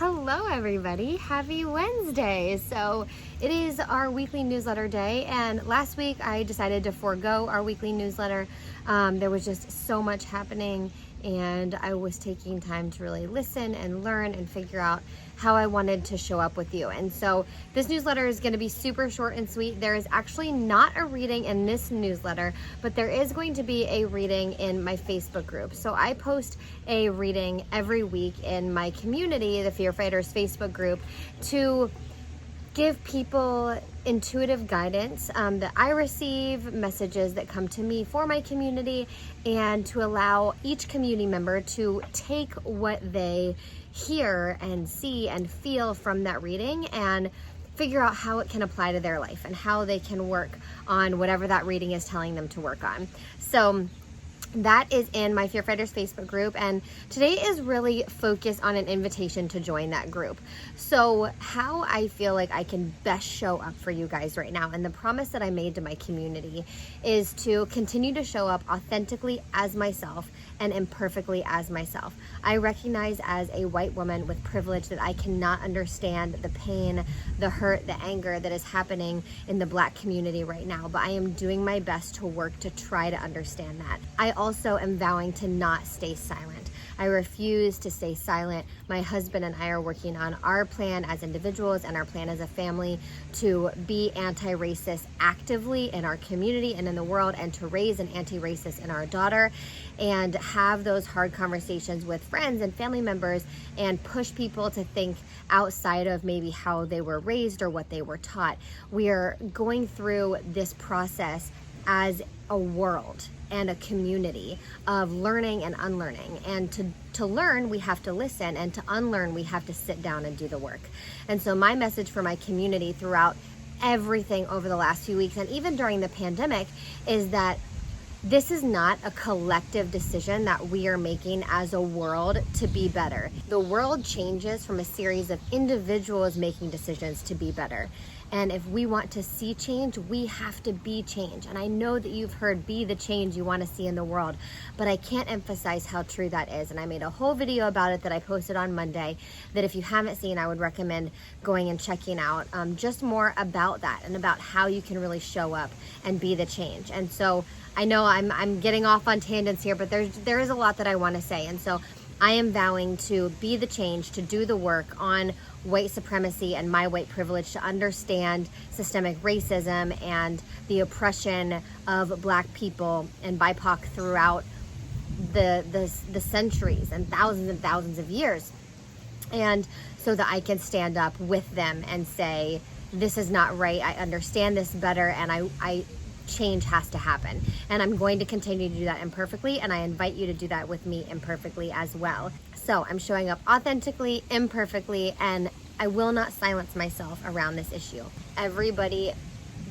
Hello everybody, happy Wednesday. So it is our weekly newsletter day, and last week I decided to forego our weekly newsletter. There was just so much happening, and I was taking time to really listen and learn and figure out how I wanted to show up with you. And so this newsletter is going to be super short and sweet. There is actually not a reading in this newsletter, but there is going to be a reading in my Facebook group. So I post a reading every week in my community, the Fear Fighters Facebook group, to give people intuitive guidance that I receive, messages that come to me for my community, and to allow each community member to take what they hear and see and feel from that reading and figure out how it can apply to their life and how they can work on whatever that reading is telling them to work on. So that is in my Fear Fighters Facebook group, and today is really focused on an invitation to join that group. So how I feel like I can best show up for you guys right now, and the promise that I made to my community, is to continue to show up authentically as myself and imperfectly as myself. I recognize as a white woman with privilege that I cannot understand the pain, the hurt, the anger that is happening in the Black community right now, but I am doing my best to work to try to understand that. I also am vowing to not stay silent. I refuse to stay silent. My husband and I are working on our plan as individuals and our plan as a family to be anti-racist actively in our community and in the world, and to raise an anti-racist in our daughter, and have those hard conversations with friends and family members, and push people to think outside of maybe how they were raised or what they were taught. We are going through this process as a world and a community of learning and unlearning. And to learn, we have to listen, and to unlearn, we have to sit down and do the work. And so my message for my community throughout everything over the last few weeks, and even during the pandemic, is that this is not a collective decision that we are making as a world to be better. The world changes from a series of individuals making decisions to be better. And if we want to see change, we have to be change. And I know that you've heard be the change you want to see in the world, but I can't emphasize how true that is. And I made a whole video about it that I posted on Monday that if you haven't seen, I would recommend going and checking out, just more about that and about how you can really show up and be the change. And so I know I'm getting off on tangents here, but there is a lot that I want to say. And so I am vowing to be the change, to do the work on white supremacy and my white privilege, to understand systemic racism and the oppression of Black people and BIPOC throughout the centuries and thousands of years. And so that I can stand up with them and say, this is not right, I understand this better, and I change has to happen. And I'm going to continue to do that imperfectly, and I invite you to do that with me imperfectly as well. So I'm showing up authentically, imperfectly, and I will not silence myself around this issue. Everybody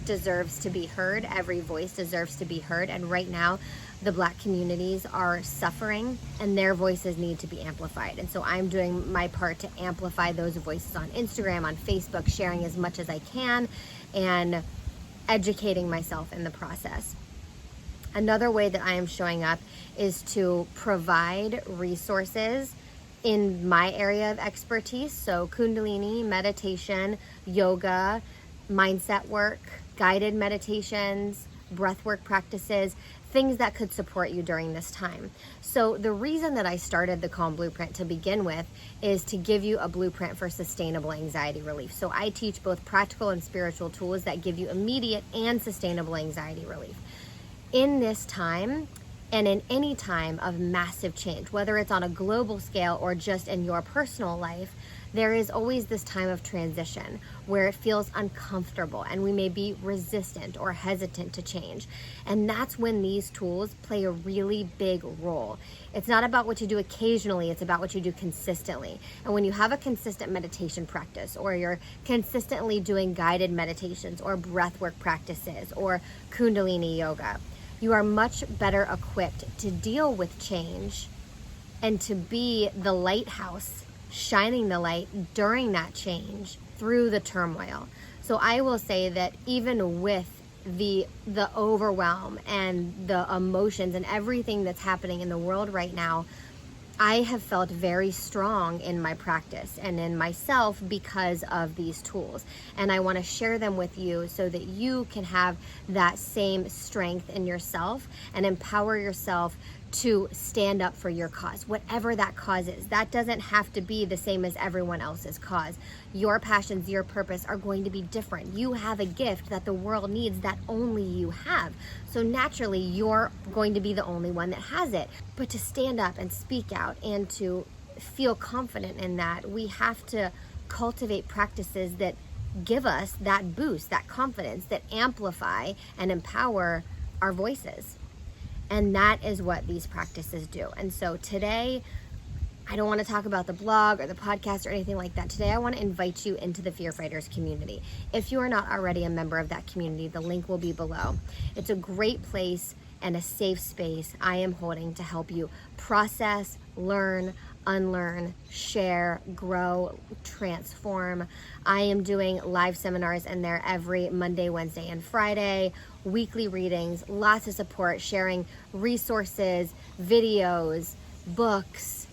deserves to be heard. Every voice deserves to be heard. And right now, the Black communities are suffering, and their voices need to be amplified. And so I'm doing my part to amplify those voices on Instagram, on Facebook, sharing as much as I can, and educating myself in the process. Another way that I am showing up is to provide resources in my area of expertise. So Kundalini, meditation, yoga, mindset work, guided meditations, breathwork practices, things that could support you during this time. So the reason that I started the Calm Blueprint to begin with is to give you a blueprint for sustainable anxiety relief. So I teach both practical and spiritual tools that give you immediate and sustainable anxiety relief. In this time, and in any time of massive change, whether it's on a global scale or just in your personal life, there is always this time of transition where it feels uncomfortable and we may be resistant or hesitant to change. And that's when these tools play a really big role. It's not about what you do occasionally, it's about what you do consistently. And when you have a consistent meditation practice, or you're consistently doing guided meditations or breathwork practices or Kundalini yoga, you are much better equipped to deal with change and to be the lighthouse, shining the light during that change through the turmoil. So I will say that even with the overwhelm and the emotions and everything that's happening in the world right now, I have felt very strong in my practice and in myself because of these tools. And I want to share them with you so that you can have that same strength in yourself and empower yourself to stand up for your cause, whatever that cause is. That doesn't have to be the same as everyone else's cause. Your passions, your purpose are going to be different. You have a gift that the world needs that only you have. So naturally, you're going to be the only one that has it. But to stand up and speak out and to feel confident in that, we have to cultivate practices that give us that boost, that confidence, that amplify and empower our voices. And that is what these practices do. And so today, I don't want to talk about the blog or the podcast or anything like that. Today, I want to invite you into the Fear Fighters community. If you are not already a member of that community, the link will be below. It's a great place and a safe space I am holding to help you process, learn, unlearn, share, grow, transform. I am doing live seminars in there every Monday, Wednesday, and Friday, weekly readings, lots of support, sharing resources, videos, books,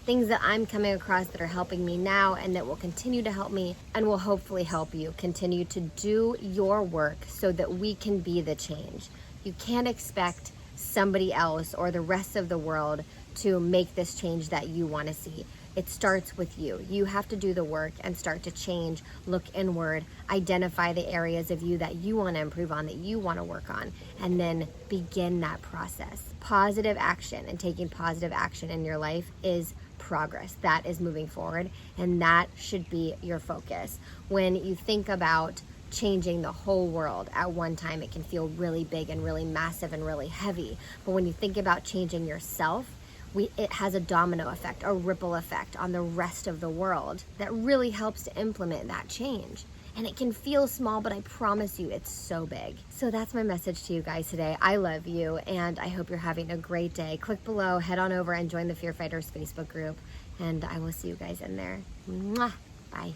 things that I'm coming across that are helping me now and that will continue to help me and will hopefully help you continue to do your work so that we can be the change. You can't expect somebody else or the rest of the world to make this change that you want to see. It starts with you. You have to do the work and start to change, look inward, identify the areas of you that you want to improve on, that you want to work on, and then begin that process. Positive action and taking positive action in your life is progress. That is moving forward, and that should be your focus. When you think about changing the whole world at one time, it can feel really big and really massive and really heavy. But when you think about changing yourself, it has a domino effect, a ripple effect on the rest of the world that really helps to implement that change. And it can feel small, but I promise you it's so big. So that's my message to you guys today. I love you, and I hope you're having a great day. Click below, head on over and join the Fear Fighters Facebook group, and I will see you guys in there. Mwah! Bye.